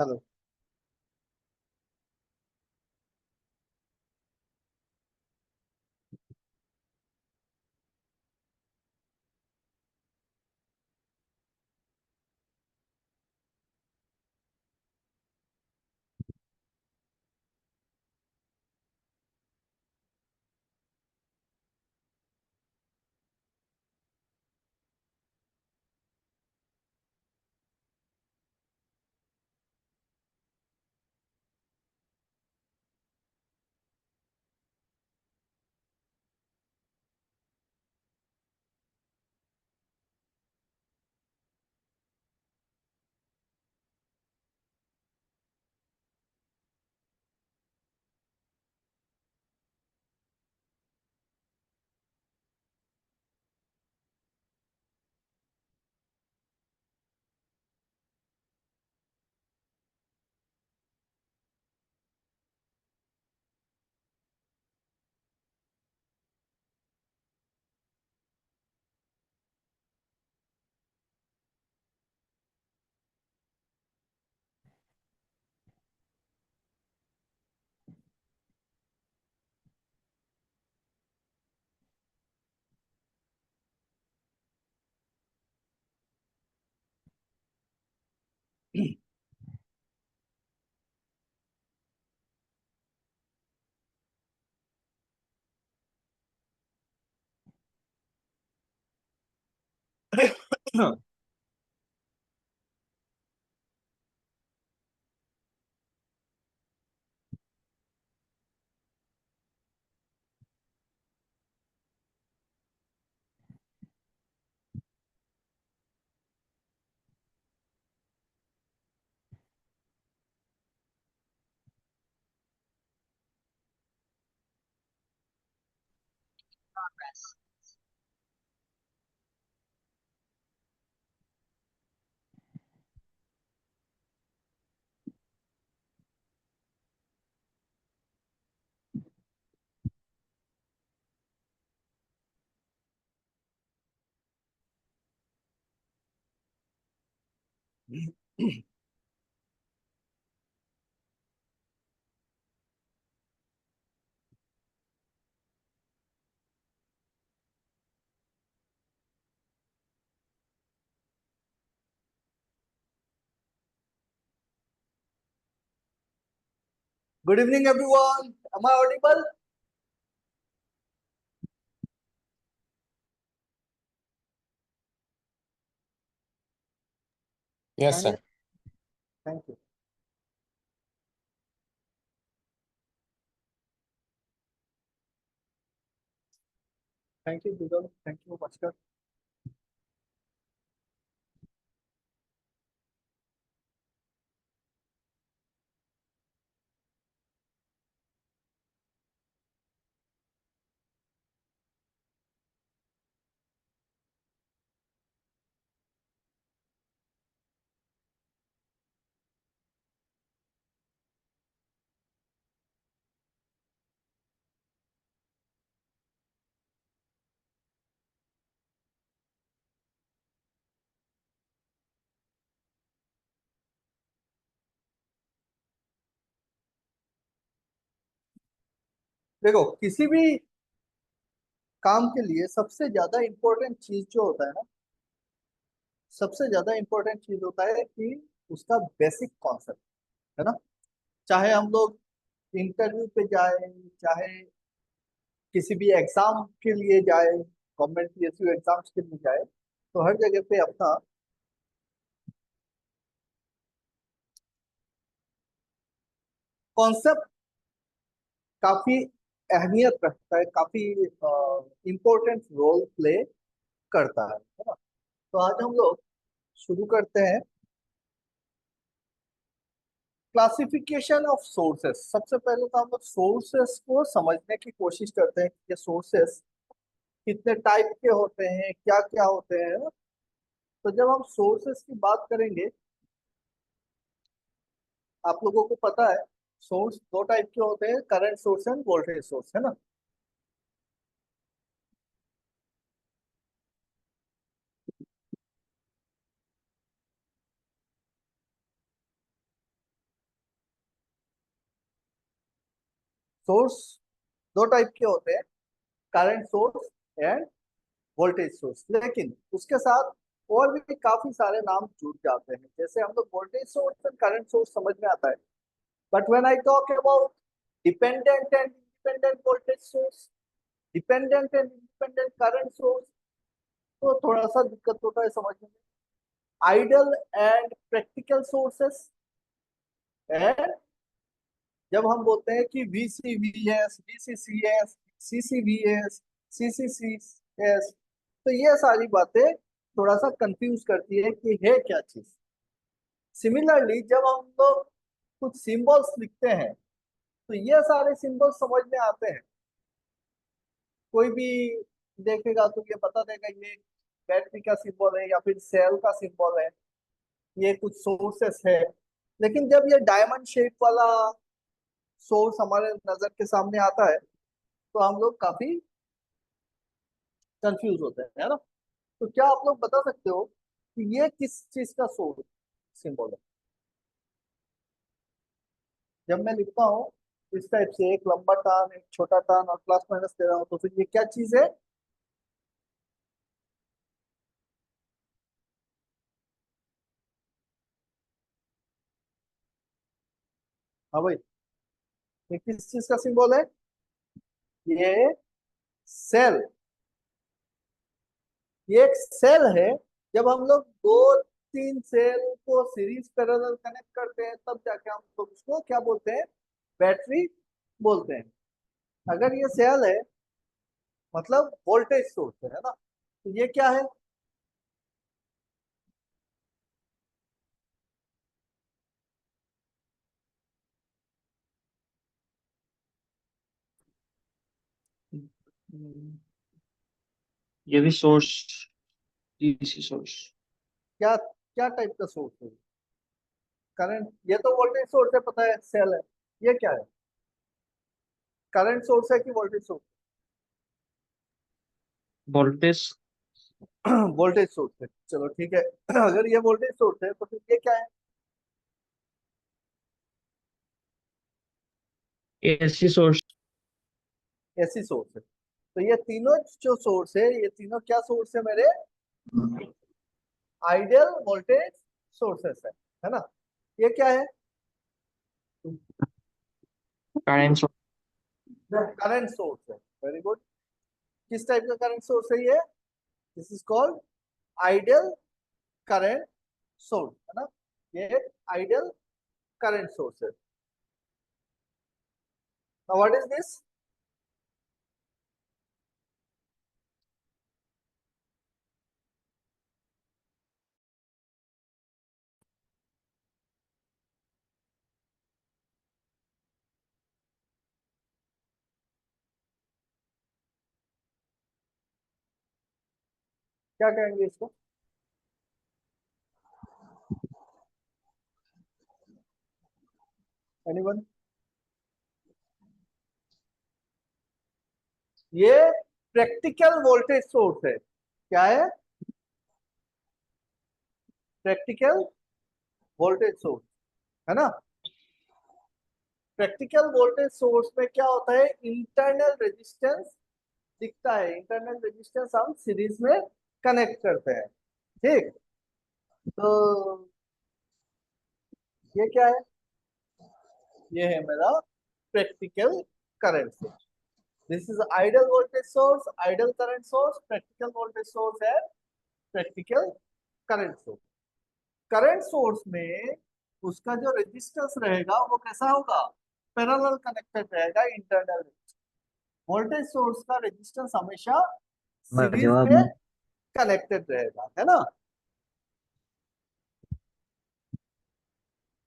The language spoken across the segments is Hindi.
Hello. Good evening, everyone. Am I audible? Yes, Kindly, sir. thank you. Thank you, Google. Thank you, Bhaskar. देखो, किसी भी काम के लिए सबसे ज्यादा इम्पोर्टेंट चीज जो होता है ना, सबसे ज्यादा इम्पोर्टेंट चीज होता है कि उसका बेसिक कॉन्सेप्ट, है ना। चाहे हम लोग इंटरव्यू पे जाए, चाहे किसी भी एग्जाम के लिए जाए, गवर्नमेंट पीएसयू एग्जाम्स के लिए जाए, तो हर जगह पे अपना कॉन्सेप्ट काफी अहमियत रखता है, काफी इम्पोर्टेंट रोल प्ले करता है ना। तो आज हम लोग शुरू करते हैं क्लासिफिकेशन ऑफ सोर्सेस। सबसे पहले तो हम लोग सोर्सेस को समझने की कोशिश करते हैं कि ये सोर्सेस कितने टाइप के होते हैं, क्या क्या होते हैं ना। तो जब हम सोर्सेस की बात करेंगे, आप लोगों को पता है सोर्स दो टाइप के होते हैं, current source end voltage source, है ना। सोर्स दो टाइप के होते हैं, current source end voltage source, लेकिन उसके साथ और भी काफी सारे नाम जुड़ जाते हैं। जैसे हम लोग voltage source and current source समझ में आता है, but when I talk about dependent and independent voltage source, dependent and independent current source, तो थोड़ा सा दिक्कत होता है समझने में। Ideal and practical sources, and जब हम बोलते हैं कि VCVS, VCCS, CCVS, CCCS, तो ये सारी बातें थोड़ा सा कंफ्यूज करती है कि है क्या चीज। सिमिलरली जब हम लोग कुछ सिंबल्स लिखते हैं, तो ये सारे सिंबल्स समझ में आते हैं। कोई भी देखेगा तो ये बता देगा ये बैटरी का सिंबल है या फिर सेल का सिंबल है, ये कुछ सोर्सेस है। लेकिन जब ये डायमंड शेप वाला सोर्स हमारे नजर के सामने आता है, तो हम लोग काफी कंफ्यूज होते हैं, है ना। तो क्या आप लोग बता सकते हो कि ये किस चीज का सोर्स सिंबल है? जब मैं लिखता हूँ इस टाइप से, एक लंबा टर्न, एक छोटा टर्न और प्लस माइनस दे रहा हूँ, तो फिर ये क्या चीज है? हाँ भाई, ये किस चीज का सिंबल है? ये सेल, ये एक सेल है। जब हम लोग दो तीन सेल को सीरीज पैरेलल कनेक्ट करते हैं, तब जाके हम लोग उसको क्या बोलते हैं? बैटरी बोलते हैं। अगर ये सेल है, मतलब वोल्टेज सोर्स है ना, तो ये क्या है? हम्म, ये भी सोर्स, डीसी सोर्स। क्या क्या टाइप का सोर्स है? करंट, ये तो वोल्टेज सोर्स है, पता है सेल है। ये क्या है? करंट सोर्स है कि voltage source? Voltage. Voltage source है, चलो ठीक है। अगर ये वोल्टेज सोर्स है, तो फिर ये क्या है? AC source. एसी सोर्स है। तो ये तीनों जो सोर्स है, ये तीनों क्या सोर्स है मेरे? आइडियल वोल्टेज सोर्सेस है ना। ये क्या है? Current source. करंट सोर्स है, वेरी गुड। किस टाइप का करंट सोर्स है ये? This is called ideal current source, है ना। ये आइडियल करंट सोर्स है। Now what is this? क्या कहेंगे इसको? एनीवन? ये प्रैक्टिकल वोल्टेज सोर्स है। क्या है? प्रैक्टिकल वोल्टेज सोर्स, है ना। प्रैक्टिकल वोल्टेज सोर्स में क्या होता है? इंटरनल रेजिस्टेंस दिखता है। इंटरनल रेजिस्टेंस हम सीरीज में कनेक्ट करते हैं, ठीक। तो ये क्या है? ये है मेरा practical current source. This is ideal voltage source, ideal current source, practical voltage source है, practical current source. Current source में उसका जो रेजिस्टेंस रहेगा वो कैसा होगा? पैरेलल कनेक्टेड रहेगा इंटरनल। वोल्टेज सोर्स का रेजिस्टेंस हमेशा सीरीज जवाब में में। कनेक्टेड रहेगा, है ना।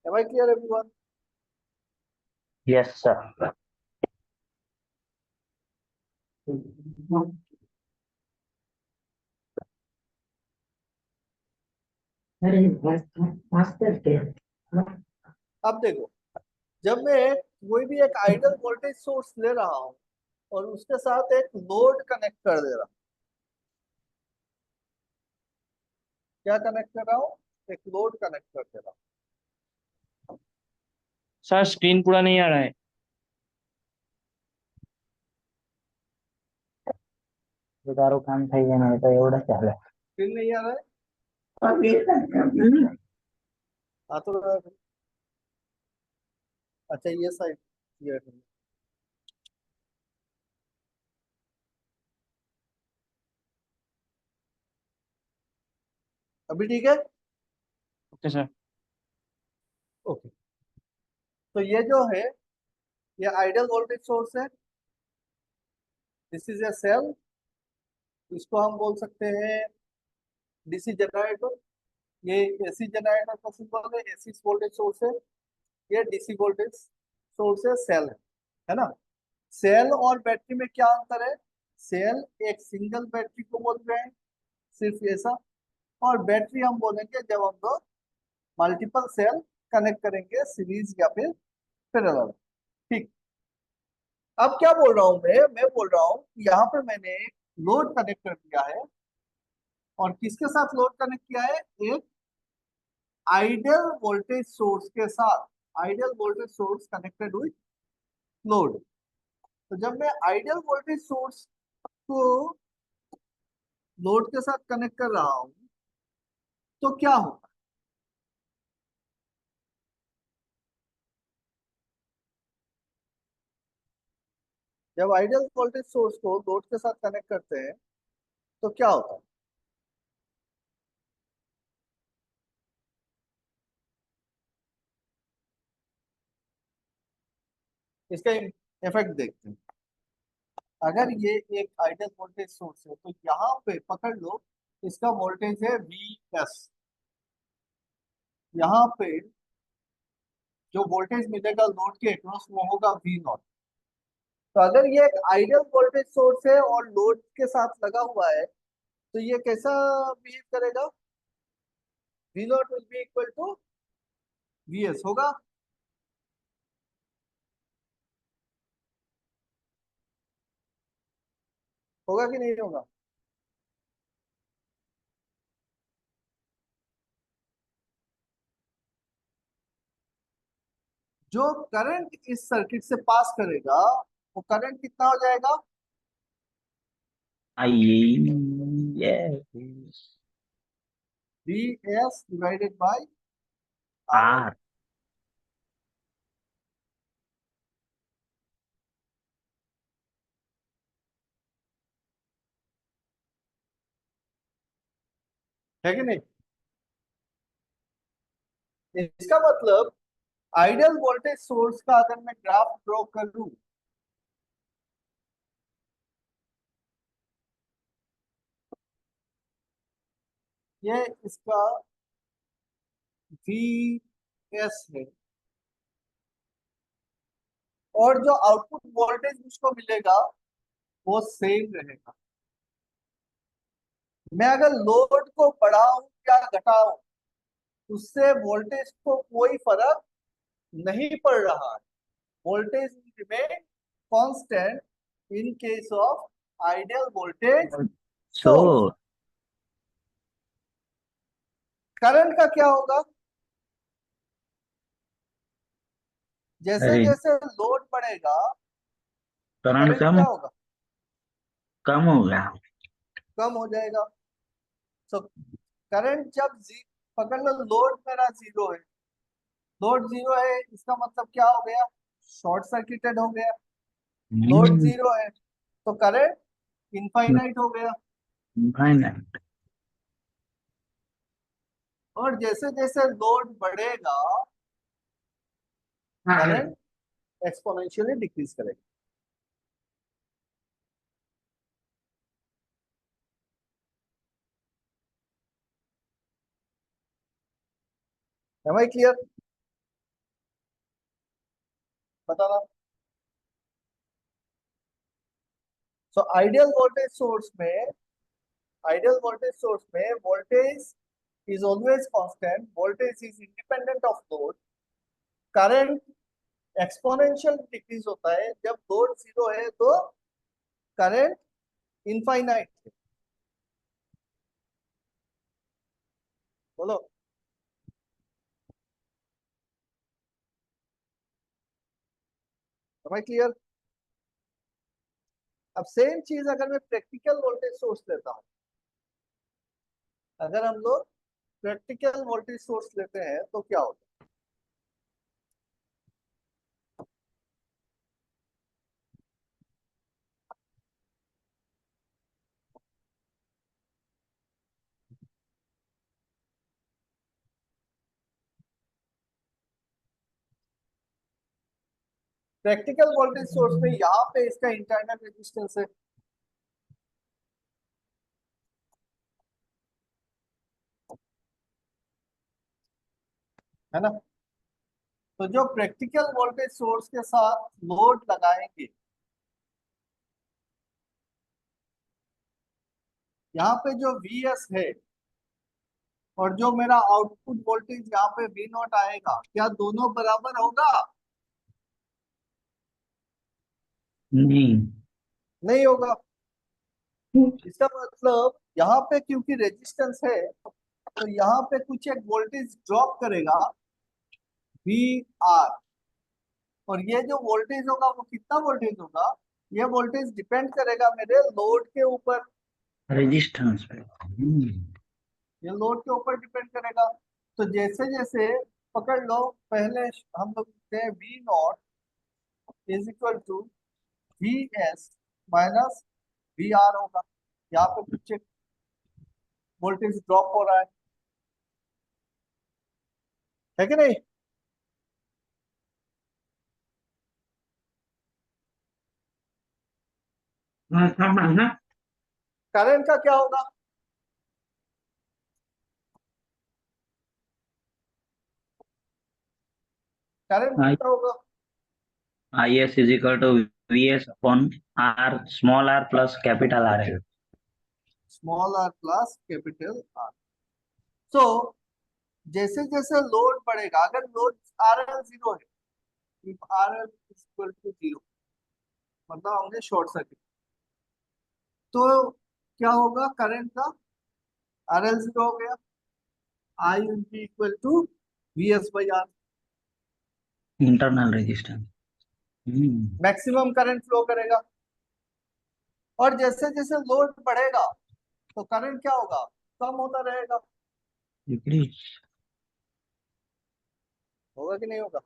Am I clear everyone? Yes sir. अरे मास्टर के। अब देखो, जब मैं कोई भी एक आइडियल वोल्टेज सोर्स ले रहा हूँ और उसके साथ एक लोड कनेक्ट कर दे रहा हूँ, क्या कनेक्ट कर रहा हूँ? एक लोड कनेक्ट कर दे रहा हूँ। सर स्क्रीन पूरा नहीं आ रहा है। તારું કામ થઈ જાય ને તો એવડે ચાલે. फिर नहीं आ रहा है। आ तो रहा है। अच्छा ये साइड, ये अभी ठीक है। Okay sir. ओके, तो ये जो है ये आइडियल वोल्टेज सोर्स है। दिस इज ए सेल, इसको हम बोल सकते हैं डीसी जनरेटर। ये एसी जनरेटर का सिंबल है, एसी वोल्टेज सोर्स है। ये डीसी वोल्टेज सोर्स है, सेल है ना। सेल और बैटरी में क्या अंतर है? सेल एक सिंगल बैटरी को बोल रहे हैं, सिर्फ ऐसा। और बैटरी हम बोलेंगे जब हम लोग मल्टीपल सेल कनेक्ट करेंगे, सीरीज या फिर पैरेलल। ठीक। अब क्या बोल रहा हूं मैं बोल रहा हूं कि यहाँ पर मैंने लोड कनेक्ट कर दिया है। और किसके साथ लोड कनेक्ट किया है? एक आइडियल वोल्टेज सोर्स के साथ। Ideal voltage source connected with load. तो जब मैं आइडियल वोल्टेज सोर्स को लोड के साथ कनेक्ट कर रहा हूं तो क्या होगा? जब आइडियल वोल्टेज सोर्स को लोड के साथ कनेक्ट करते हैं तो क्या होता है? इसका इफेक्ट देखते हैं। अगर ये एक आइडियल वोल्टेज सोर्स है तो यहाँ पे पकड़ लो, इसका वोल्टेज है वी एस। यहाँ पे जो वोल्टेज मिलेगा लोड के अक्रॉस वो होगा वी नॉट। तो अगर ये एक आइडियल वोल्टेज सोर्स है और लोड के साथ लगा हुआ है तो ये कैसा बिहेव करेगा? V naught will be equal to V S होगा। होगा कि नहीं होगा? जो करंट इस सर्किट से पास करेगा वो करंट कितना हो जाएगा? I. Yes. V S divided by R. R. है कि नहीं? इसका मतलब आइडियल वोल्टेज सोर्स का अगर मैं ग्राफ ड्रॉ करूं ये इसका वी एस है और जो आउटपुट वोल्टेज मुझको मिलेगा वो सेम रहेगा। मैं अगर लोड को बढ़ाऊं या घटाऊं उससे वोल्टेज को कोई फर्क नहीं पड़ रहा है। Voltage remain constant in case of ideal voltage source. So, current का क्या होगा? जैसे अरे जैसे लोड बढ़ेगा करंट करंट कम क्या होगा? कम हो गया. कम हो जाएगा। तो करंट जब पकड़ लो लोड मेरा जीरो है, लोड जीरो है इसका मतलब क्या हो गया? शॉर्ट सर्किटेड हो गया। लोड जीरो है तो करंट इनफाइनाइट हो गया। फाइनल. और जैसे जैसे लोड बढ़ेगा करंट एक्सपोनेंशियली डिक्रीज करेगा। Am I clear? बताना। सो आइडियल वोल्टेज सोर्स में voltage is always constant, voltage is independent of load. Current exponential decrease होता है, जब लोड जीरो है तो करंट इनफाइनाइट है। बोलो। Am I clear? अब सेम चीज अगर मैं प्रैक्टिकल वोल्टेज सोर्स लेता हूँ, अगर हम लोग प्रैक्टिकल वोल्टेज सोर्स लेते हैं तो क्या होता है? प्रैक्टिकल वोल्टेज सोर्स में यहाँ पे इसका इंटरनल रेजिस्टेंस है ना? तो जो प्रैक्टिकल वोल्टेज सोर्स के साथ लोड लगाएंगे, यहाँ पे जो Vs है और जो मेरा आउटपुट वोल्टेज यहाँ पे V नॉट आएगा, क्या दोनों बराबर होगा? नहीं। नहीं होगा। इसका मतलब यहाँ पे क्योंकि रेजिस्टेंस है, तो यहाँ पे कुछ एक वोल्टेज ड्रॉप करेगा VR, और ये जो वोल्टेज होगा वो कितना वोल्टेज होगा? ये वोल्टेज डिपेंड करेगा मेरे लोड के ऊपर। रेजिस्टेंस पे। ये लोड के ऊपर डिपेंड करेगा। तो जैसे जैसे पकड़ लो, पहले हम लोग लिखते हैं V naught is equal to VS minus VR होगा। यहाँ पे कुछ वोल्टेज ड्रॉप हो रहा है कि नहीं? हाँ। करंट का क्या होगा? करंट कितना होगा? IS is equal to VS upon R, small r plus capital R है। Small r plus capital R। So जैसे जैसे लोड बढ़ेगा, अगर लोड RL जीरो है, if RL is equal to zero, मतलब हमने शॉर्ट सर्किट, तो क्या होगा करंट का? RL जीरो हो गया, I will be equal to VS by R। Internal resistance. Maximum current flow करेगा। और जैसे जैसे लोड बढ़ेगा तो करंट क्या होगा? कम होता रहेगा। डिक्रीज। होगा कि नहीं होगा?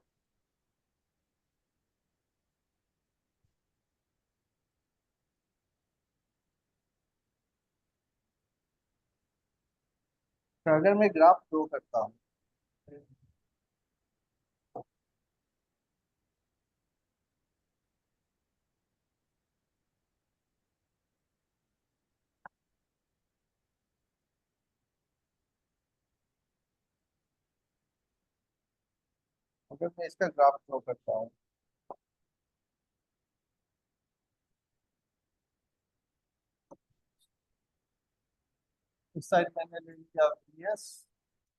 तो अगर मैं ग्राफ ड्रॉ करता हूँ, अगर मैं इसका ग्राफ ड्रॉ करता हूँ, इस साइड मैंने ले लिया VS,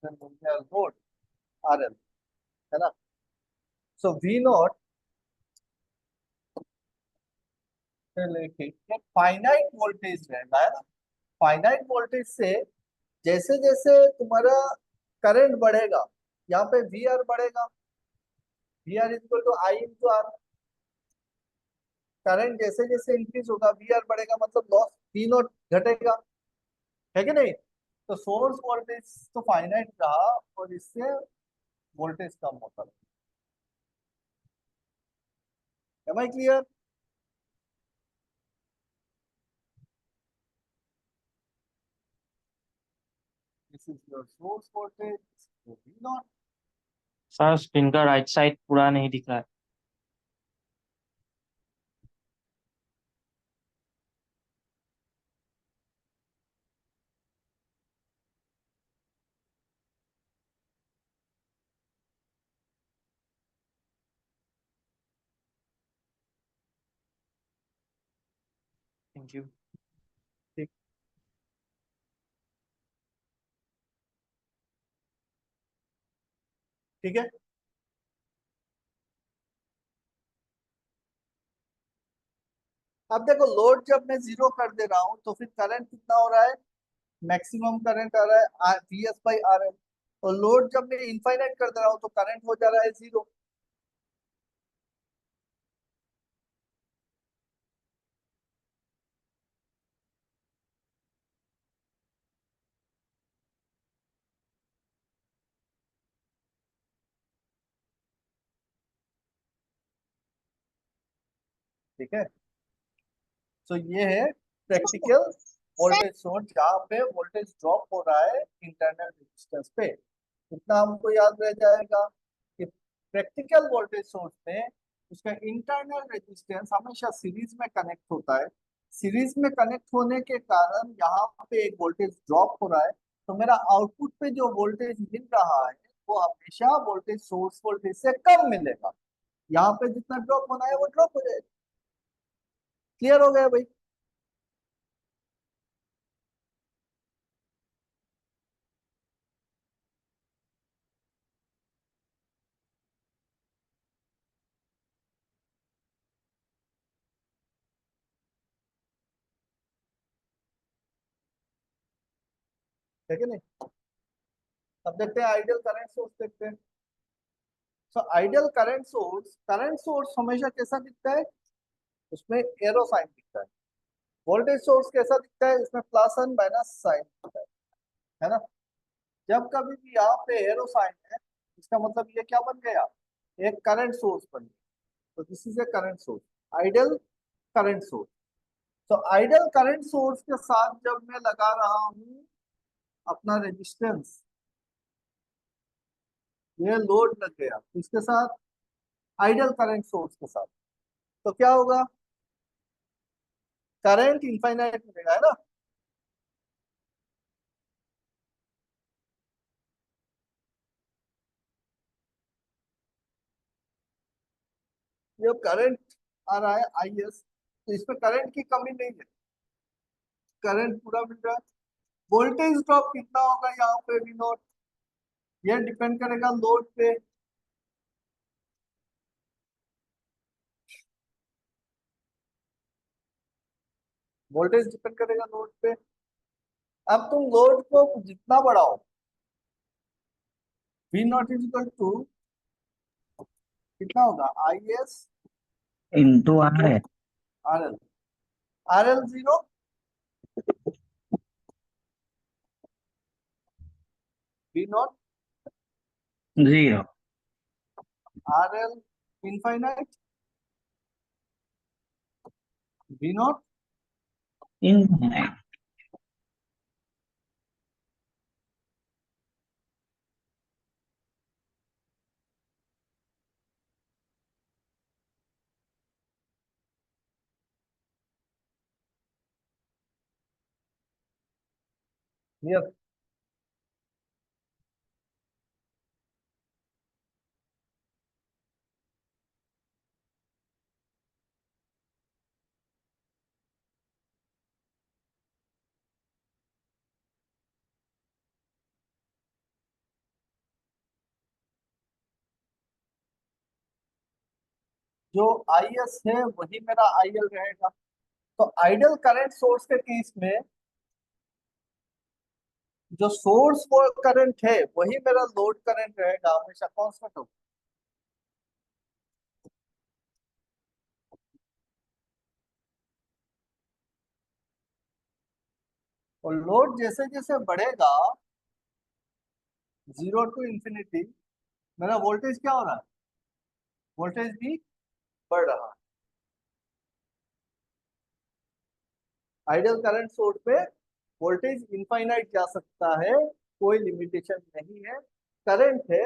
फिर ले लिया लोड RL, है ना? सो V नॉट से लेके एक फाइनाइट वोल्टेज रहेगा, है ना? फाइनाइट वोल्टेज से जैसे जैसे तुम्हारा करंट बढ़ेगा, यहाँ पे VR बढ़ेगा, VR equal to I into R। Current जैसे जैसे इंक्रीज होगा VR बढ़ेगा, मतलब लॉस V नॉट घटेगा, है कि नहीं? तो सोर्स वोल्टेज तो फाइनाइट रहा और इससे वोल्टेज कम होता रहा। Am I clear? This is your source voltage, V naught. Sir screen का राइट साइड पूरा नहीं दिख रहा है। Thank you. ठीक, ठीक है। अब देखो, लोड जब मैं जीरो कर दे रहा हूं तो फिर करंट कितना हो रहा है? मैक्सिमम करंट आ रहा है VS बाई RL। और लोड जब मैं इनफाइनाइट कर दे रहा हूं तो करंट हो जा रहा है जीरो। ठीक है। तो ये है प्रैक्टिकल वोल्टेज सोर्स जहाँ पे वोल्टेज ड्रॉप हो रहा है इंटरनल रेजिस्टेंस पे। इतना हमको याद रह जाएगा कि प्रैक्टिकल वोल्टेज सोर्स में उसका इंटरनल रेजिस्टेंस हमेशा सीरीज में कनेक्ट होता है। सीरीज में कनेक्ट होने के कारण यहाँ पे एक वोल्टेज ड्रॉप हो रहा है, तो मेरा आउटपुट पे जो वोल्टेज मिल रहा है वो हमेशा वोल्टेज सोर्स वोल्टेज से कम मिलेगा। यहाँ पे जितना ड्रॉप होना है वो ड्रॉप हो जाएगा। क्लियर हो गया भाई? ठीक है नहीं? अब देखते हैं आइडियल करंट सोर्स देखते हैं। तो आइडियल करंट सोर्स हमेशा कैसा दिखता है? उसमें एरो साइन दिखता है। वोल्टेज सोर्स कैसा दिखता है? उसमें प्लस एंड माइनस साइन दिखता है ना? जब कभी भी यहाँ पे एरो साइन है, इसका मतलब ये क्या बन गया? एक करंट सोर्स बन गया। तो this is A current source, ideal current source. तो आइडियल करंट सोर्स के साथ जब मैं लगा रहा हूँ अपना रेजिस्टेंस, ये लोड लग गया इसके साथ, आइडियल करंट सोर्स के साथ, तो क्या होगा? करंट इनफाइनाइट मिलेगा, है ना? ये करंट आ रहा है आईएस, तो इसमें करंट की कमी नहीं है, करंट पूरा मिल रहा है। वोल्टेज ड्रॉप कितना होगा यहाँ पे वी नॉट, ये डिपेंड करेगा लोड पे। वोल्टेज डिपेंड करेगा लोड पे। अब तुम लोड को जितना बढ़ाओ, V naught is equal to कितना होगा? आई एस इंटू आर है। R L. R L zero, V naught, zero. R L infinite, V naught. Infinite. Clear? जो आई एस है वही मेरा आई एल रहेगा। तो आइडियल करंट सोर्स के केस में जो सोर्स वो करंट है वही मेरा लोड करंट रहेगा, हमेशा कांस्टेंट होगा। और लोड जैसे जैसे बढ़ेगा, जीरो टू इंफिनिटी, मेरा वोल्टेज क्या हो रहा है? वोल्टेज भी बढ़ रहा है। आइडियल करंट सोर्स पे वोल्टेज इनफाइनाइट जा सकता है, कोई लिमिटेशन नहीं है। करंट है,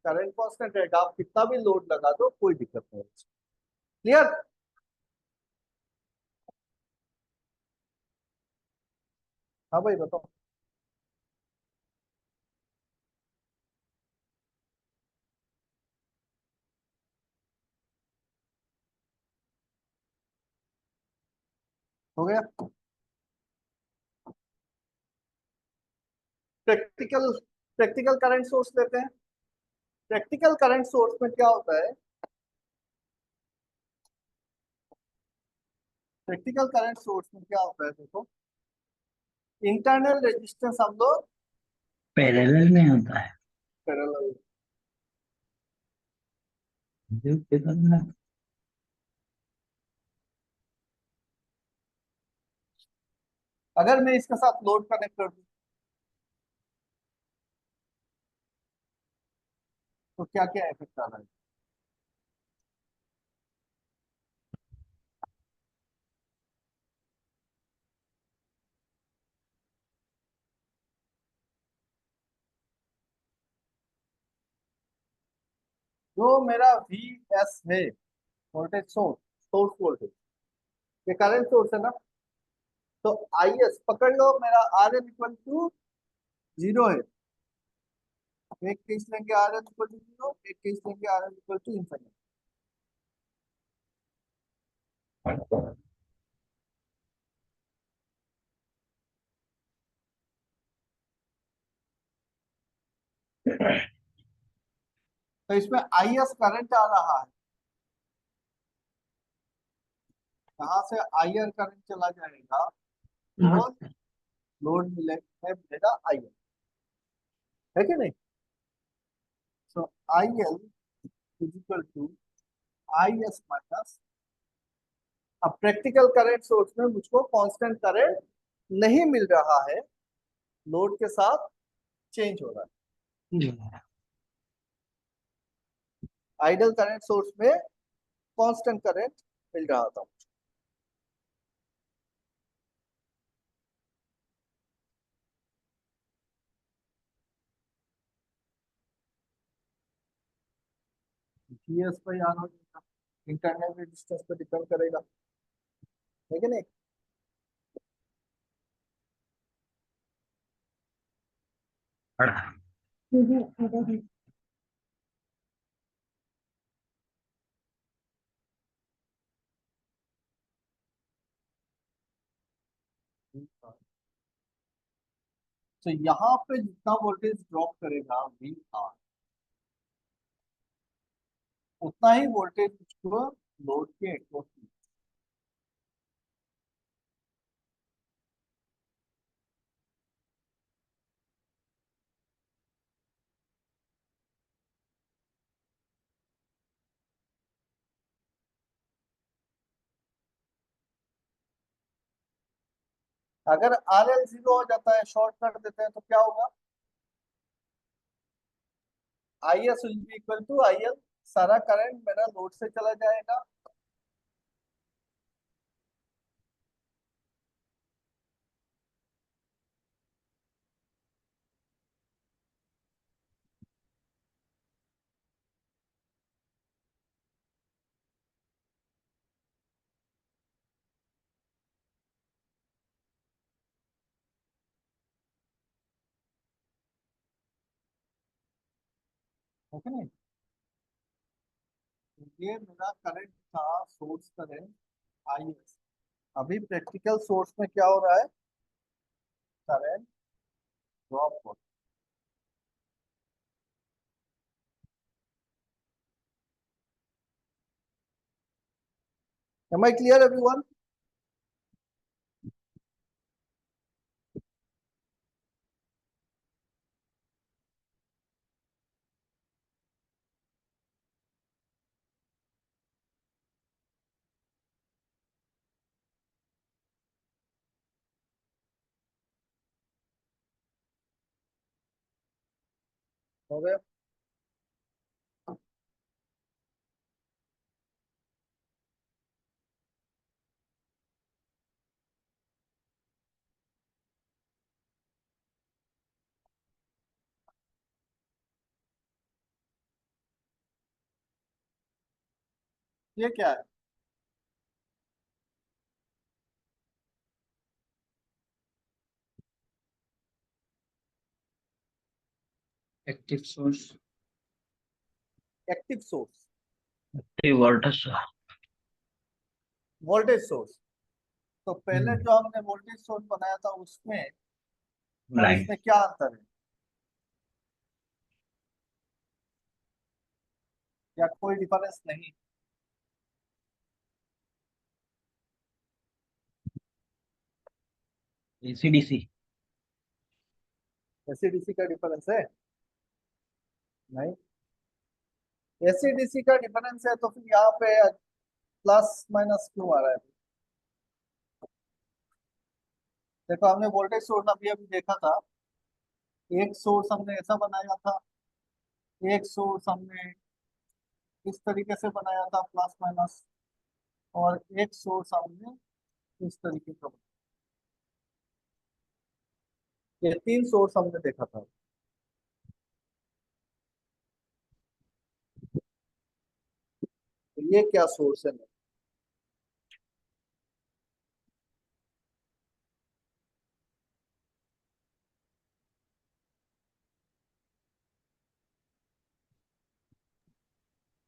करंट कांस्टेंट रहेगा, आप कितना भी लोड लगा दो कोई दिक्कत नहीं। क्लियर? हाँ भाई बताओ। हो गया? प्रैक्टिकल प्रैक्टिकल करंट सोर्स लेते हैं। प्रैक्टिकल करंट सोर्स में क्या होता है? प्रैक्टिकल करंट सोर्स में क्या होता है देखो, इंटरनल रेजिस्टेंस हम लोग पैरेलल में होता है। पैरेलल। जो कितना अगर मैं इसके साथ लोड कनेक्ट कर दूं तो क्या क्या इफेक्ट आ रहा है? जो मेरा वी एस है, वोल्टेज सोर्स, सोर्स वोल्टेज, ये करंट सोर्स है ना, तो आई एस पकड़ लो, मेरा आर एन इक्वल टू 0 है। एक केस लेंगे आर एन इक्वल टू 0, एक केस लेंगे R N equal to infinite. तो इसमें आई एस करंट आ रहा है, यहाँ से आई आर करंट चला जाएगा और लोड मिलेगा आई एल, है कि नहीं? So I L is equal to I S minus, अब प्रैक्टिकल करंट सोर्स में मुझको कांस्टेंट करंट नहीं मिल रहा है, लोड के साथ चेंज हो रहा है। आइडल करंट सोर्स में कांस्टेंट करंट मिल रहा था। जीएस पर यार हो जाएगा, इंटरनल रेजिस्टेंस पे डिपेंड करेगा, है कि नहीं? तो यहाँ पे जितना वोल्टेज ड्रॉप करेगा वी आर, उतना ही वोल्टेज मुझको लोड के अक्रॉस। अगर आर एल 0 हो जाता है, शॉर्ट कर देते हैं, तो क्या होगा? I S will be equal to I L, सारा करंट मेरा लोड से चला जाएगा, है कि नहीं? ये मेरा करंट था, सोर्स करंट आई एस। अभी प्रैक्टिकल सोर्स में क्या हो रहा है? करंट ड्रॉप हो रहा है। Am I clear everyone? हो गया? ये क्या है? Active source. Active source, voltage voltage source. तो पहले जो हमने वोल्टेज सोर्स बनाया था उसमें और लाइन इसमें क्या अंतर है, या कोई डिफरेंस नहीं? एसीडीसी। एसीडीसी का डिफरेंस है? नहीं। एसीडीसी का डिफरेंस है तो फिर यहाँ पे प्लस माइनस क्यों आ रहा है? देखो, हमने वोल्टेज सोर्स अभी अभी देखा था, एक सोर्स हमने ऐसा बनाया था, एक सोर्स हमने इस तरीके से बनाया था प्लस माइनस, और एक सोर्स हमने इस तरीके का ये 3 सोर्स हमने देखा था। ये क्या सोर्स है?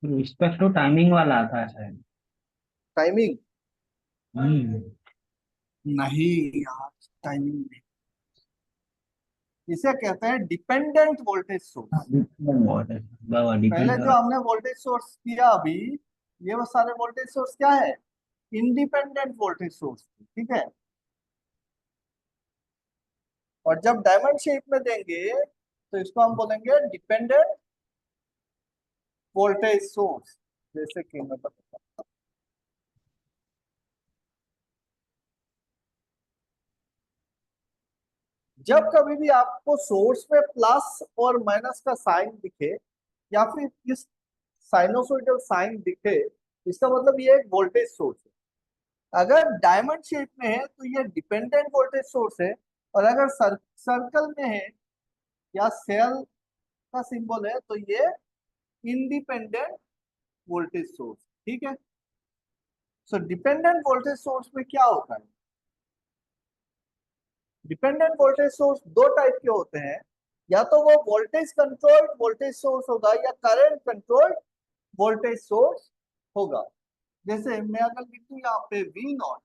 रिस्पेक्ट टू टाइमिंग वाला आता है शायद। टाइमिंग हम्म। नहीं यार, टाइमिंग नहीं। इसे कहते हैं डिपेंडेंट वोल्टेज सोर्स। पहले जो हमने वोल्टेज सोर्स किया अभी, ये वो सारे वोल्टेज सोर्स क्या है? इंडिपेंडेंट वोल्टेज सोर्स, ठीक है। और जब डायमंड शेप में देंगे तो इसको हम बोलेंगे डिपेंडेंट वोल्टेज सोर्स। जैसे कि मैं बताता हूं, जब कभी भी आपको सोर्स में प्लस और माइनस का साइन दिखे, या फिर इस साइनोसॉइडल साइन दिखे, इसका मतलब ये एक वोल्टेज सोर्स है। अगर डायमंड शेप में है तो ये डिपेंडेंट वोल्टेज सोर्स है, और अगर सर्कल में है या सेल का सिंबल है तो ये इंडिपेंडेंट वोल्टेज सोर्स, ठीक है। सो डिपेंडेंट वोल्टेज सोर्स में क्या होता है? डिपेंडेंट वोल्टेज सोर्स दो टाइप के होते हैं, या तो वो वोल्टेज कंट्रोल्ड वोल्टेज सोर्स होगा या करंट कंट्रोल्ड वोल्टेज सोर्स होगा। जैसे मैं अगर लिखूं यहाँ पे V naught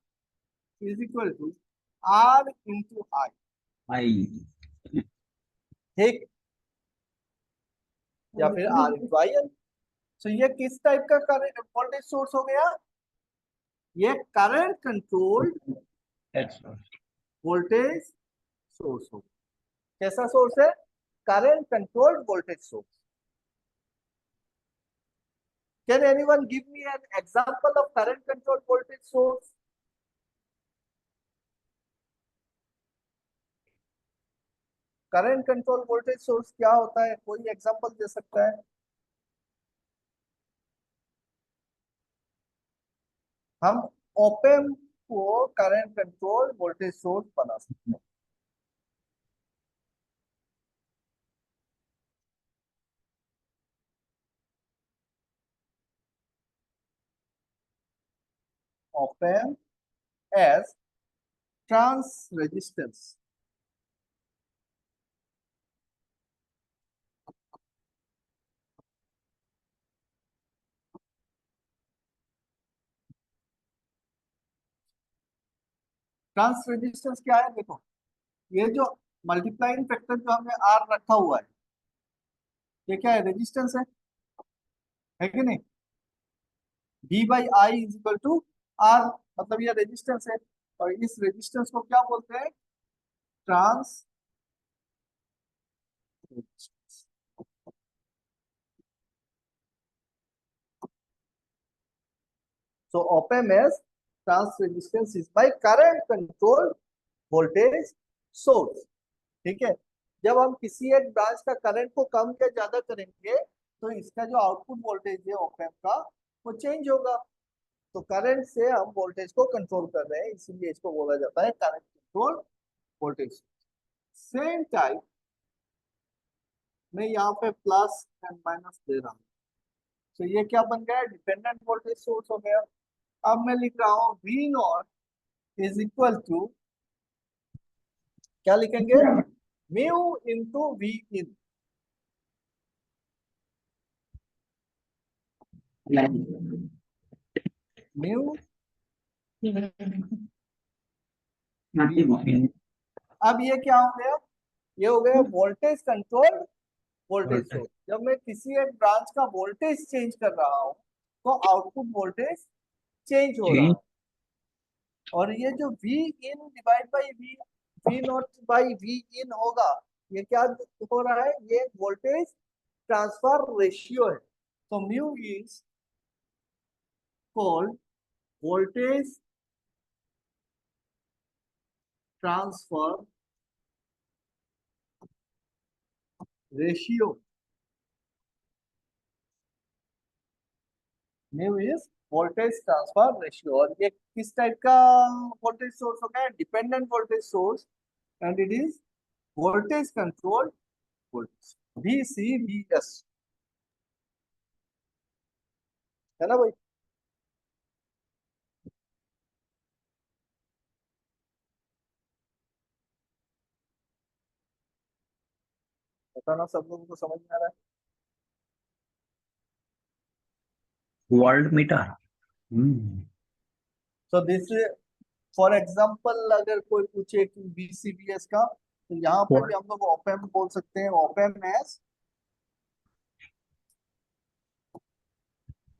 is equal to R into I, I. ठीक, या फिर R इंटू आई एल, तो ये किस टाइप का करंट वोल्टेज सोर्स हो गया? ये करंट कंट्रोल्ड वोल्टेज सोर्स हो गया। कैसा सोर्स है? Current controlled voltage source. Can anyone give me an example of current controlled voltage source? Current control voltage source क्या होता है? कोई एग्जांपल दे सकता है? हम ओपन को करंट कंट्रोल वोल्टेज सोर्स बना सकते हैं। Open as transresistance, transresistance क्या है? देखो, ये जो मल्टीप्लाइंग फैक्टर जो हमने आर रखा हुआ है, ये क्या है? रेजिस्टेंस है कि नहीं? V by I is equal to R, मतलब ये रेजिस्टेंस है। और इस रेजिस्टेंस को क्या बोलते हैं? Transresistance. So op-amp trans resistance is by current controlled voltage source, ठीक है। जब हम किसी एक ब्रांच का करंट को कम या ज्यादा करेंगे तो इसका जो आउटपुट वोल्टेज है op-amp का, वो चेंज होगा। तो करंट से हम वोल्टेज को कंट्रोल कर रहे हैं, इसीलिए इसको बोला जाता है current control voltage. Same type मैं यहाँ पे प्लस एंड माइनस दे रहा हूँ, तो ये क्या बन गया? डिपेंडेंट वोल्टेज सोर्स हो गया। अब मैं लिख रहा हूँ V naught is equal to, क्या लिखेंगे? Mu into V in. Mu अब ये क्या हो गया? ये हो गया वोल्टेज कंट्रोल वोल्टेज सोर्स। जब मैं किसी एक ब्रांच का वोल्टेज चेंज कर रहा हूँ तो आउटपुट वोल्टेज चेंज हो रहा है। और ये जो V in divide by V not by V इन होगा, ये क्या हो रहा है? ये वोल्टेज ट्रांसफर रेशियो है। तो mu is called voltage transfer ratio. Mu is voltage transfer ratio. और ये किस टाइप का वोल्टेज सोर्स हो गया? Dependent voltage source, and it is voltage control voltage, VCVS, है ना भाई? बताना सब लोगों को समझ में आ रहा है? Volt meter. तो दिस, फॉर एग्जाम्पल अगर कोई पूछे कि VCVS का, तो यहाँ पे भी हम लोग ऑपेम बोल सकते हैं। Op amp as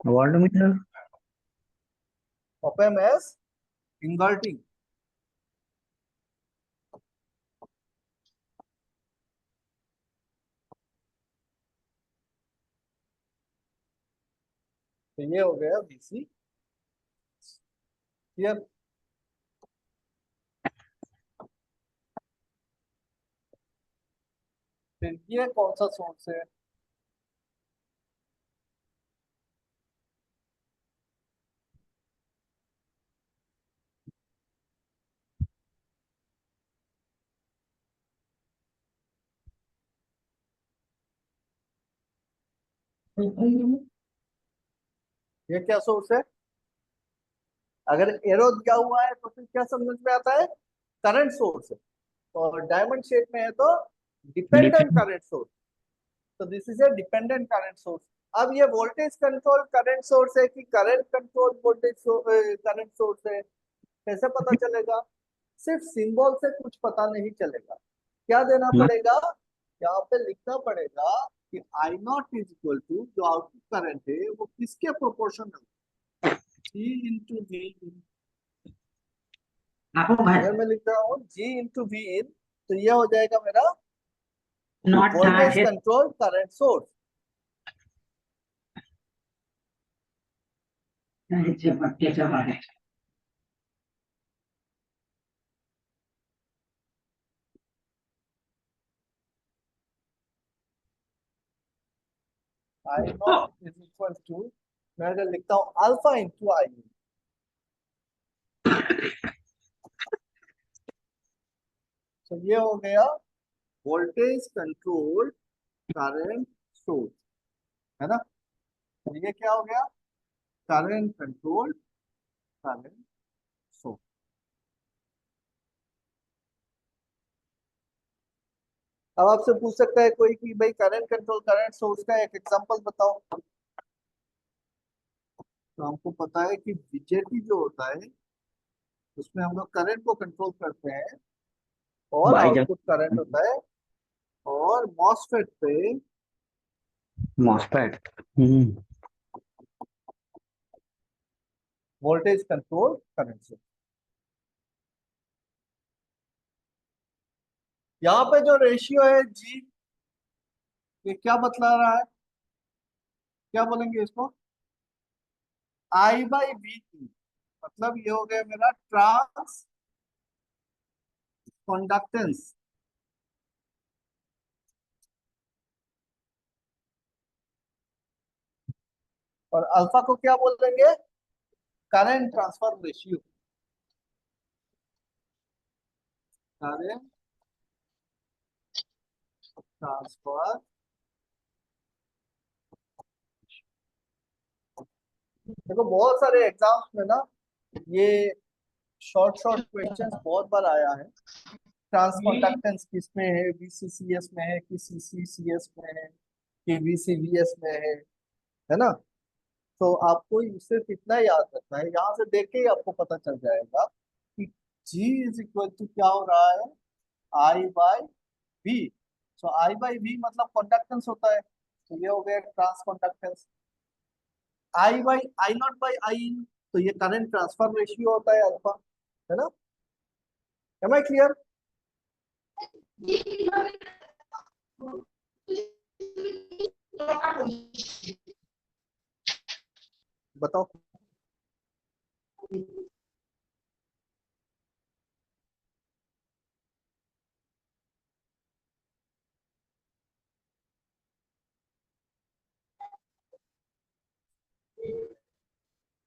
volt meter. Op amp as inverting. तो ये हो गया VC। क्लियर? फिर ये कौन सा सोर्स है? ये क्या सोर्स है? अगर एरो दिया हुआ है तो फिर क्या समझ में आता है? करंट सोर्स है। और डायमंड शेप में है तो डिपेंडेंट डिपेंड। Current source. तो this is a dependent current source. अब ये वोल्टेज कंट्रोल करंट सोर्स है कि current control voltage current source है, कैसे पता चलेगा? सिर्फ सिंबल से कुछ पता नहीं चलेगा। क्या देना पड़ेगा? यहाँ पे लिखना पड़ेगा कि I0 इज इक्वल टू, जो आउटपुट करंट है वो किसके प्रोपोर्शनल? G/V। आपको भाई अगर मैं लिख रहा हूँ G/V इन, तो ये हो जाएगा मेरा नॉट वोल्टेज है। Control current source. पट्टे चबा है। I0 इज इक्वल टू, मैं अगर लिखता हूँ अल्फा इंटू आई, तो ये हो गया वोल्टेज कंट्रोल करंट सोर्स, है ना? तो ये क्या हो गया? Current control current source. अब आपसे पूछ सकता है कोई कि भाई करंट कंट्रोल करंट सोर्स का एक एग्जांपल बताओ। तो हमको पता है कि बीजेटी जो होता है उसमें हम लोग करंट को कंट्रोल करते हैं और भाई जब आउटपुट करंट होता है। और मॉसफेट पे MOSFET. Voltage control current source. यहाँ पे जो रेशियो है जी, ये क्या बतला रहा है? क्या बोलेंगे इसको? I/V। मतलब ये हो गया मेरा ट्रांस कंडक्टेंस। और अल्फा को क्या बोलेंगे? Current transfer ratio. Current transfer. देखो बहुत सारे एग्जाम्स में ना ये शॉर्ट शॉर्ट क्वेश्चंस बहुत बार आया है। ट्रांस कंडक्टेंस किस में है? VCCS में है कि CCCS में है कि VCVS में है ना? तो आपको सिर्फ इतना याद रखना है, यहाँ से देख के ही आपको पता चल जाएगा कि G इज इक्वल टू क्या हो रहा है? I/V। सो I/V मतलब कंडक्टेंस होता है, तो ये हो गया ट्रांस कंडक्टेंस। I/I0/I, तो ये करंट ट्रांसफर रेशियो होता है अल्फा, है ना? Am I clear? बताओ।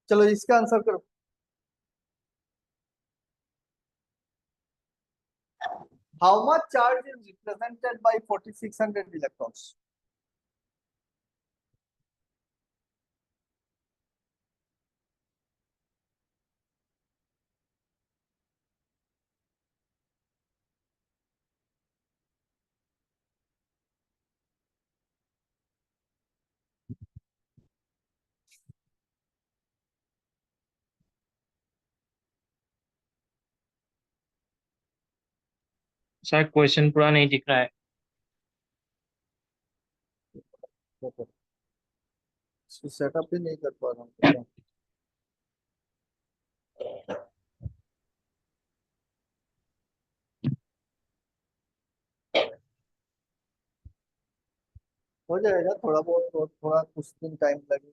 चलो इसका आंसर करो। How much charge is represented by 4600 electrons? Sir question पूरा नहीं दिख रहा है। सेटअप भी नहीं कर पा रहा हूँ क्या? हो जाएगा थोड़ा बहुत, थोड़ा कुछ दिन टाइम लगेगा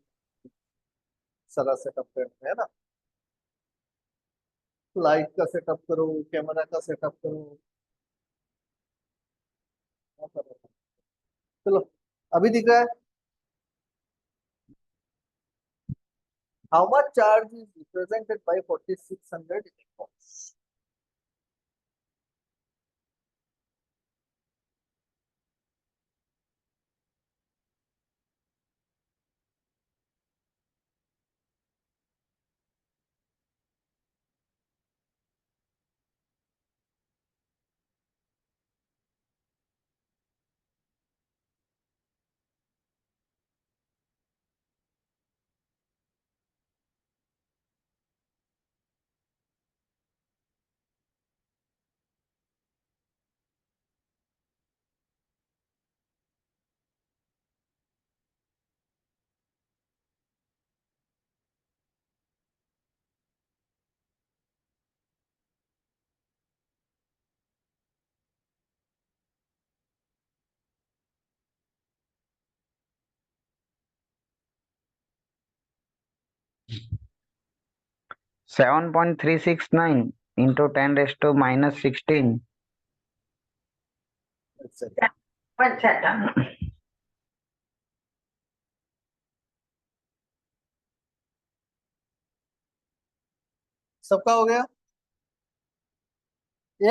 सारा सेटअप करने में, है ना। लाइट का सेटअप करो, कैमरा का सेटअप करो, क्या करो। चलो, अभी दिख रहा है। How much charge is represented by 4600 electrons? $7.369 into 10 raised to minus 16. One second. सबका हो गया।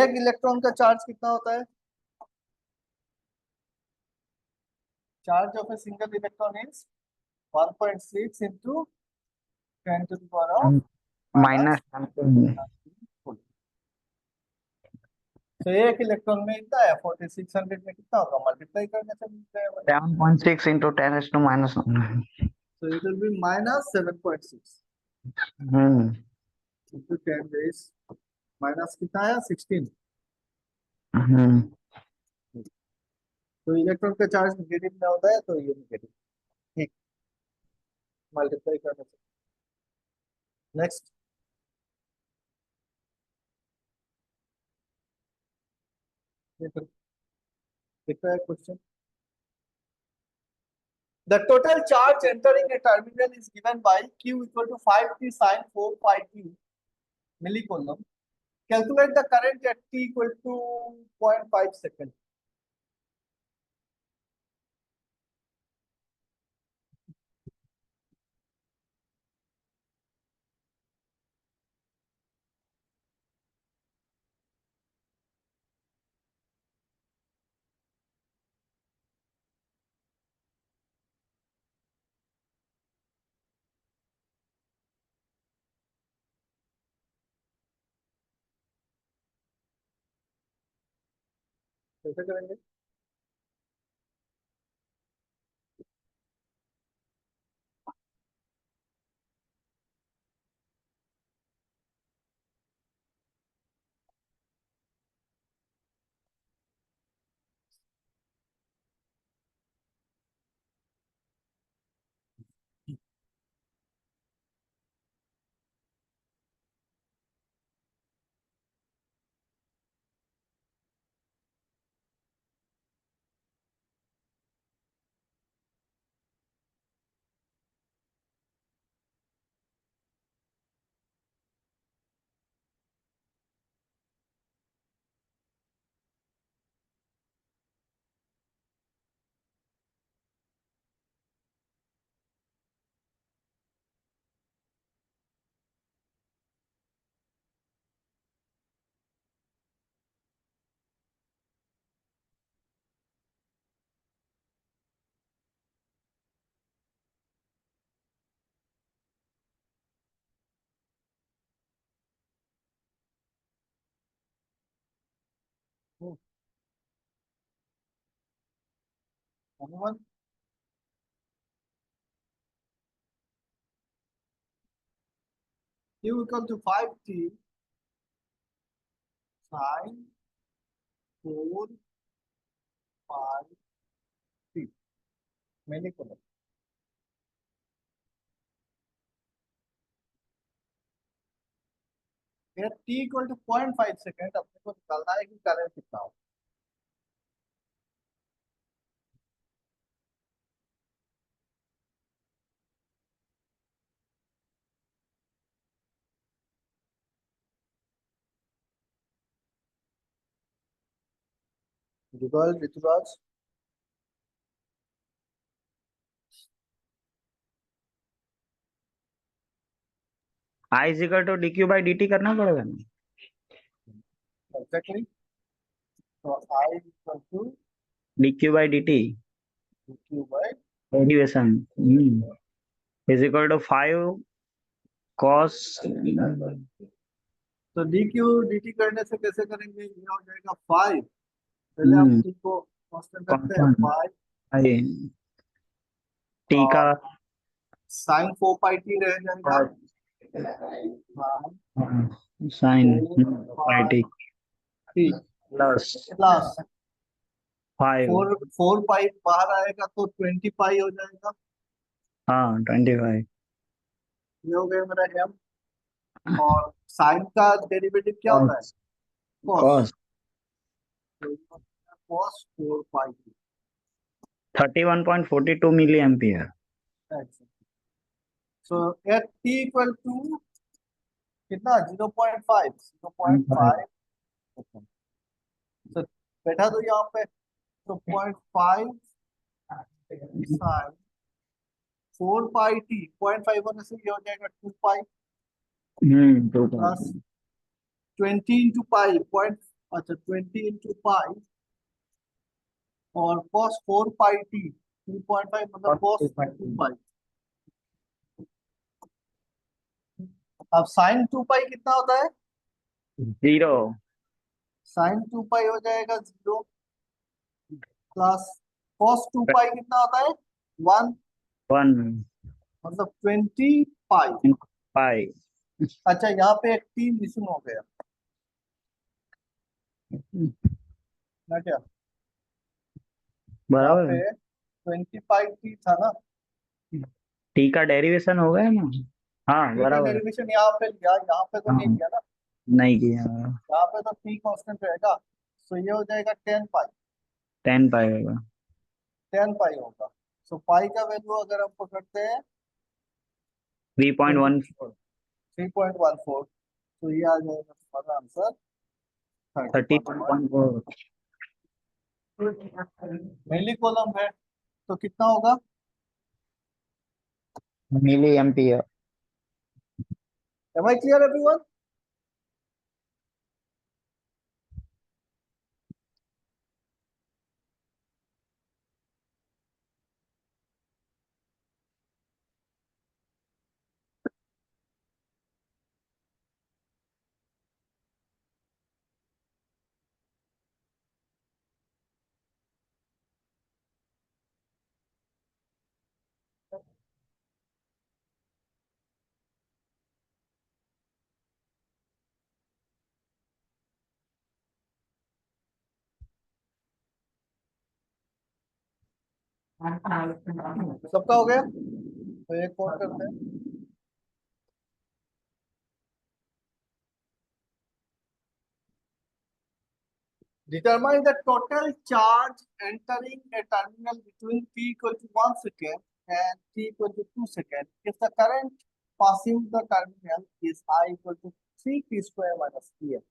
एक इलेक्ट्रॉन का चार्ज कितना होता है? Charge of a single electron is 1.6 into 10 to the power of Minus minus 17. तो एक इलेक्ट्रॉन में इतना है, 4600 में कितना होगा? मल्टीप्लाई करने से मिलता है। 7.6 into 10 raised to minus 1. So it will be minus 7.6 Hmm. into 10 raised minus कितना आया? 16। Hmm. तो इलेक्ट्रॉन का चार्ज नेगेटिव में होता है, तो ये नेगेटिव। ठीक, मल्टीप्लाई करने से। नेक्स्ट, देखता है question. The total charge entering a terminal is given by Q equal to 5t sin 4 pi t millicoulomb. Calculate the current at t equal to 0.5 second. कैसे करेंगे? Anyone? Q equal to 5t sin 4 5 3 मैंने को मेरा t इक्वल टू 0.5 सेकेंड अपने को निकालना है कि करंट कितना हो। Rituraj Rituraj I is equal to dq by dt करना पड़ेगा ना। एग्जैक्टली। तो I equal to dq by dt q by derivation is equal to 5 cos तो dq dt करने से कैसे करेंगे, ये हो जाएगा 5, पहले हम t को कांस्टेंट रखते हैं 5 t का sin 4 पाई t रह जाएगा sin pi t t plus plus 5 4 पाई बाहर आएगा तो 20 पाई हो जाएगा। हाँ 25 ये हो गया मेरा m, और साइन का डेरिवेटिव क्या होता है, cos cos 4 pi t। 31.42 milliampere. So at t equal to कितना 0.5 0.5 तो बैठा दो यहाँ पे, तो 0.5 साइन 4 पाई t 0.5 होने से ये हो जाएगा 2 पाई तो प्लस 20 इंटू पाई पॉइंट, अच्छा 20 इंटू पाई और cos 4 पाई t 2.5 मतलब cos 2 पाई। अब sin 2 पाई कितना होता है, 0 sin 2 पाई हो जाएगा 0 प्लस cos 2 पाई कितना होता है 1 1 मतलब 20 पाई। पाई अच्छा यहाँ पे एक t मिसिंग हो गया ना क्या, यहाँ बराबर पे 20 पाई t था ना, टी का डेरिवेशन हो गया ना। हाँ t का बराबर डेरिवेशन यहाँ पे लिया, यहाँ पे तो नहीं हाँ लिया ना, नहीं किया यहाँ पे तो t कांस्टेंट रहेगा, तो ये हो जाएगा 10 पाई 10 पाई होगा 10 पाई होगा। सो पाई का वैल्यू अगर हम पकड़ते हैं 3.1 3.14, तो ये आ जाएगा तुम्हारा आंसर 30। 32.4 पहली कॉलम है तो कितना होगा, milliampere. Am I clear everyone. सबका हो गया तो एक और करते हैं। Determine the total charge entering a terminal between t equal to 1 second and t equal to 2 seconds if the current passing the terminal is I equal to 3 t square minus t m।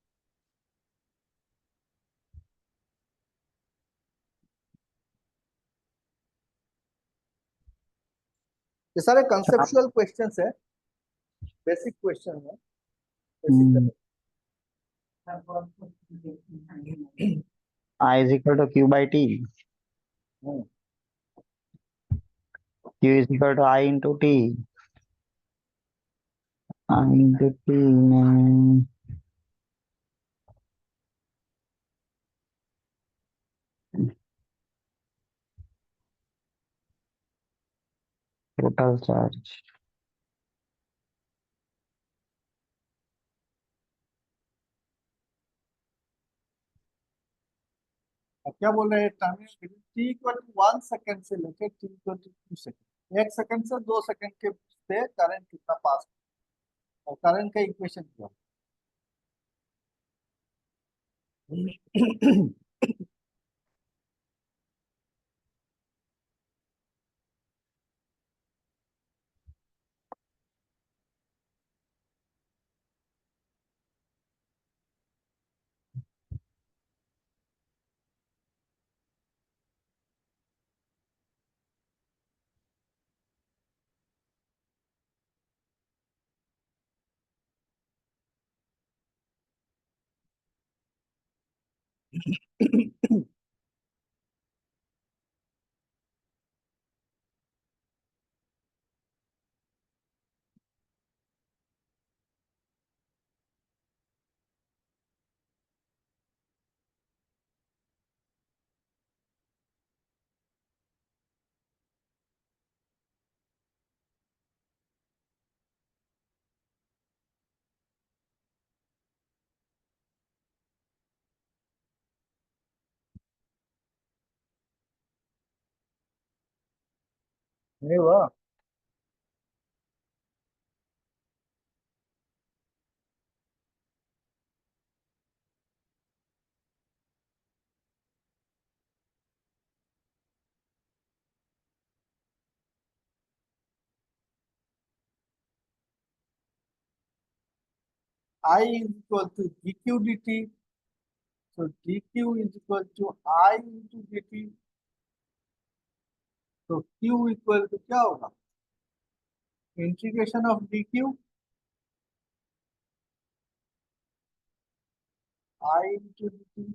ये सारे कंसेप्चुअल क्वेश्चंस है, बेसिक क्वेश्चन है, basic. I is equal to q by t. Q is equal to I into t. I into t में total charge अब क्या बोल रहे हैं, timing t equal to 1 second से लेकर t equal to 2 second, 1 second से 2 सेकेंड के से करंट कितना पास, और करंट का इक्वेशन क्या है? नहीं हुआ। I is equal to dq dt, so dq is equal to I into dt, तो q इक्वल टू क्या होगा, integration of dq I into dt,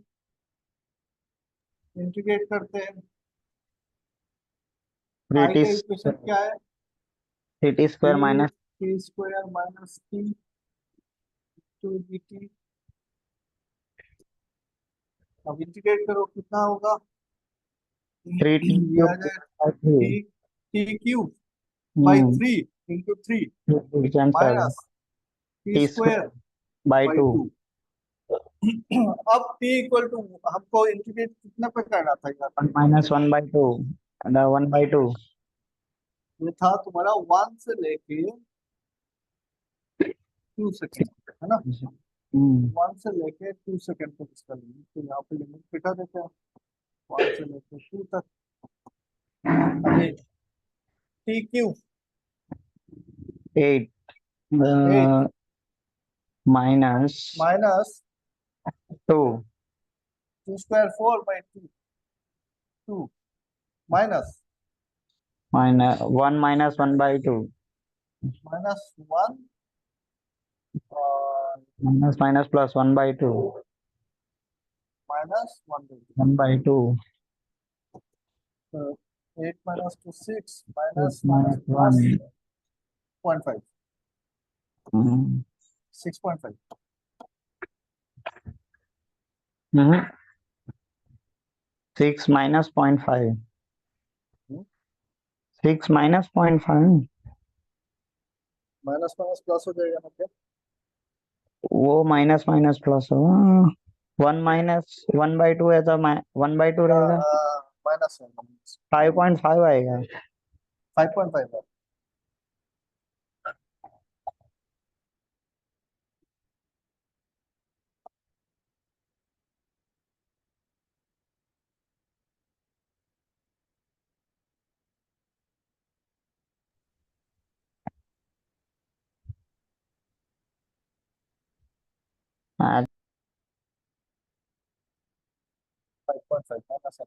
integrate करते हैं, I टी का इक्वेशन क्या है, t square minus t square minus t two dt, अब इंटीग्रेट करो कितना होगा, 3t ये आ जाएगा t t cube by 3 into 3 minus t t square square by by 2 2। अब t इक्वल टू हमको इंटीग्रेट कितने पे करना था यार, माइनस 1/2 1/2 ये था तुम्हारा 1 से लेके 2 सेकेंड, है ना, 1 से लेके 2 सेकेंड तक इसका लिमिट, तो यहाँ पे लिमिट बिठा देते हैं 1 से लेके 2 तक। अभी T cube 8 8 minus minus 2 2 square 4 by 2 minus 1 minus 1/2 minus 1 minus minus plus 1/2 minus 1/2, 1/2 तो 8 minus 2 6 minus minus minus plus 1 0.5 6.5 6 minus 0.5 6 minus 0.5 minus minus plus हो जाएगा ना क्या, वो माइनस माइनस प्लस होगा 1 माइनस 1/2 है तो 1/2 रहेगा माइनस 5.5 आएगा 5.5 है। हाँ, 5.5 माइनस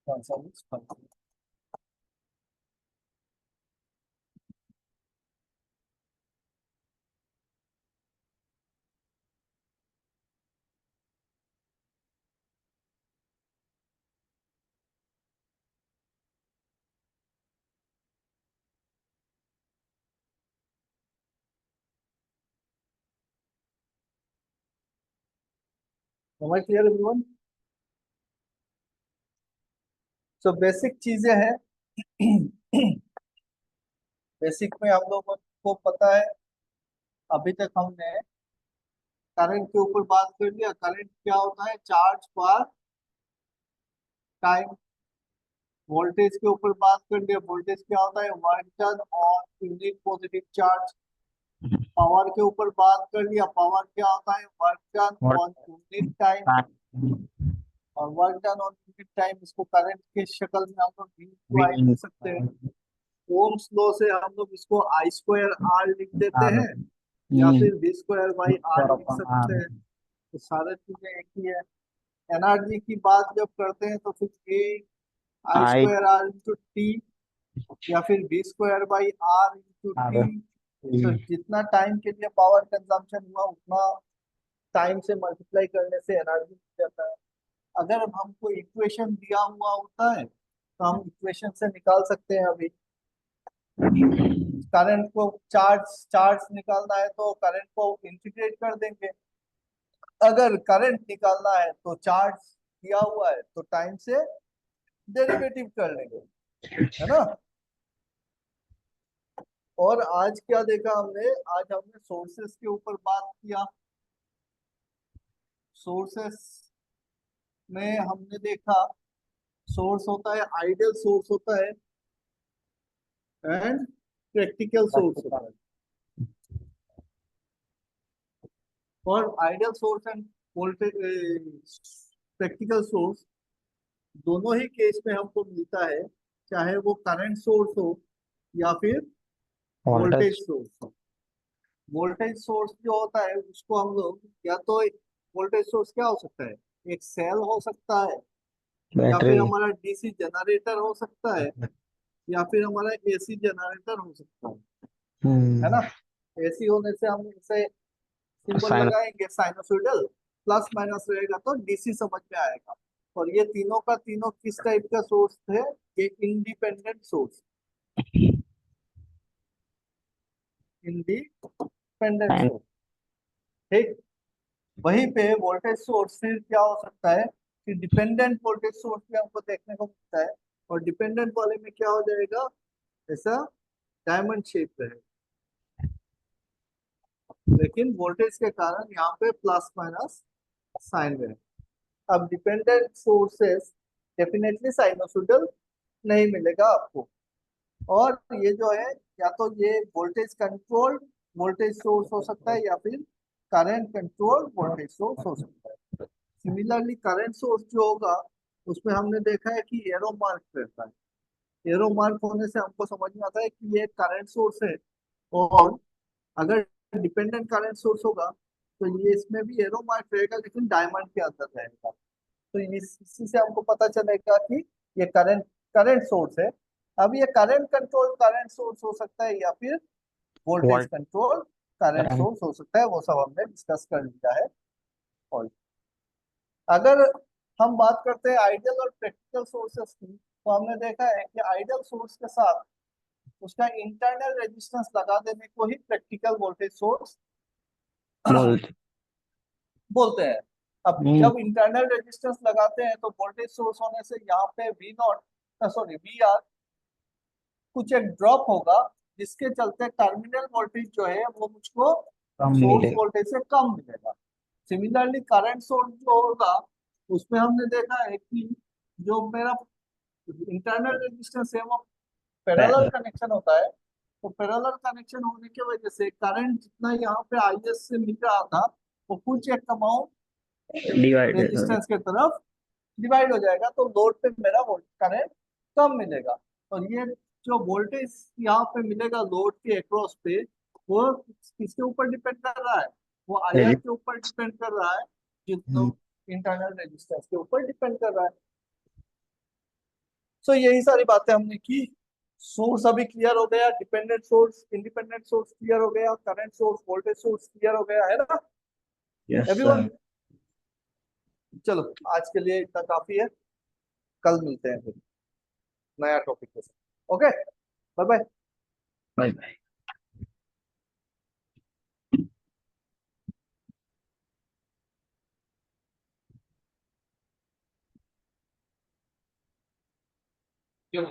कौन सा समझ क्लियर एवरीवन। सो बेसिक चीजें हैं, बेसिक में हम लोगों को पता है, अभी तक हमने करंट के ऊपर बात कर लिया। करंट क्या होता है? चार्ज पर टाइम। वोल्टेज के ऊपर बात कर लिया। वोल्टेज क्या होता है? Work done on unit positive charge. Power के ऊपर बात कर लिया। पावर क्या होता है? Work done on unit time. और work done on unit time, इसको करंट के शक्ल में हम लोग V to I लिख सकते हैं। ओम्स लॉ से हम लोग इसको I स्क्वायर R लिख देते हैं, या फिर V स्क्वायर बाई R लिख सकते हैं। तो सारे चीजें एक ही है। एनर्जी की बात जब करते हैं तो फिर A I square R into T, या फिर V square by R into T. तो जितना टाइम के लिए पावर कंजम्पशन हुआ उतना टाइम से मल्टीप्लाई करने से एनर्जी मिल जाता है। अगर हमको इक्वेशन दिया हुआ होता है तो हम इक्वेशन से निकाल सकते हैं। अभी करंट को चार्ज चार्ज निकालना है तो करंट को इंटीग्रेट कर देंगे। अगर करंट निकालना है तो चार्ज दिया हुआ है तो टाइम से डेरिवेटिव कर लेंगे, है ना। और आज क्या देखा हमने? आज हमने सोर्सेस के ऊपर बात किया। सोर्सेस में हमने देखा सोर्स होता है, आइडियल सोर्स होता है एंड प्रैक्टिकल सोर्स होता है। और ideal source end voltage practical source दोनों ही केस में हमको मिलता है, चाहे वो करंट सोर्स हो या फिर वोल्टेज सोर्स हो। वोल्टेज सोर्स जो होता है उसको हम लोग या तो वोल्टेज सोर्स क्या हो सकता है? एक सेल हो सकता है, या फिर हमारा डीसी जनरेटर हो सकता है, या फिर हमारा एसी जनरेटर हो सकता है ना। एसी होने से हम इसे सिंबल लगाएंगे साइनोसॉइडल, प्लस माइनस रहेगा तो डीसी समझ में आएगा। और ये तीनों का तीनों किस टाइप का सोर्स है? ये इंडिपेंडेंट सोर्स, इंडिपेंडेंट सोर्स। ठीक, वहीं पे वोल्टेज सोर्स फिर क्या हो सकता है कि डिपेंडेंट वोल्टेज सोर्स भी हमको देखने को मिलता है। और डिपेंडेंट वाले में क्या हो जाएगा? ऐसा डायमंड शेप रहेगा, लेकिन वोल्टेज के कारण यहाँ पे प्लस माइनस साइन रहेगा। अब डिपेंडेंट सोर्सेस डेफिनेटली साइनोसॉइडल नहीं मिलेगा आपको। और ये जो है, या तो ये वोल्टेज कंट्रोल्ड वोल्टेज सोर्स हो सकता है, या फिर करंट कंट्रोल वोल्टेज सोर्स हो सकता है। सिमिलरली करंट सोर्स जो होगा उसमें हमने देखा है कि एरो मार्क रहता है। एरो मार्क होने से हमको समझ में आता है कि ये करंट सोर्स है। और अगर डिपेंडेंट करंट सोर्स होगा तो ये इसमें भी एरो मार्क रहेगा, लेकिन डायमंड के अंदर रहेगा। तो इसी से हमको पता चलेगा कि ये करंट करंट सोर्स है। अब ये करंट कंट्रोल करंट सोर्स हो सकता है, या फिर वोल्टेज कंट्रोल करंट सोर्स हो सकता है। वो सब हमने डिस्कस कर लिया है। और अगर हम बात करते हैं आइडियल और प्रैक्टिकल सोर्सेस की, तो हमने देखा है कि आइडियल सोर्स के साथ उसका इंटरनल रेजिस्टेंस लगा देने को ही प्रैक्टिकल वोल्टेज सोर्स बोलते हैं। अब जब इंटरनल रेजिस्टेंस लगाते हैं तो वोल्टेज सोर्स होने से यहाँ पे V naught sorry V R कुछ एक ड्रॉप होगा, जिसके चलते टर्मिनल वोल्टेज जो है वो मुझको सोर्स वोल्टेज से कम मिलेगा। सिमिलरली करंट सोर्स जो होगा उसमें हमने देखा है कि जो मेरा इंटरनल रेजिस्टेंस है वो पैरेलल कनेक्शन होता है। तो पैरेलल कनेक्शन होने की वजह से करंट जितना यहाँ पे आईएस से मिल रहा था वो कुछ एक अमाउंट रेजिस्टेंस के तरफ डिवाइड हो जाएगा, तो लोड पे मेरा करंट कम मिलेगा। और ये जो वोल्टेज यहाँ पे मिलेगा लोड के अक्रॉस पे, वो किसके ऊपर डिपेंड कर रहा है? वो आईआर के ऊपर डिपेंड कर रहा है, जो इंटरनल रेजिस्टेंस के ऊपर डिपेंड कर रहा है। सो यही सारी बातें हमने की। सोर्स अभी क्लियर हो गया, dependent source independent source clear हो गया, current source voltage source clear हो गया, है ना एवरीवन? चलो आज के लिए इतना काफी है, कल मिलते हैं फिर नया टॉपिक के साथ। Okay, bye bye. Bye bye. क्यों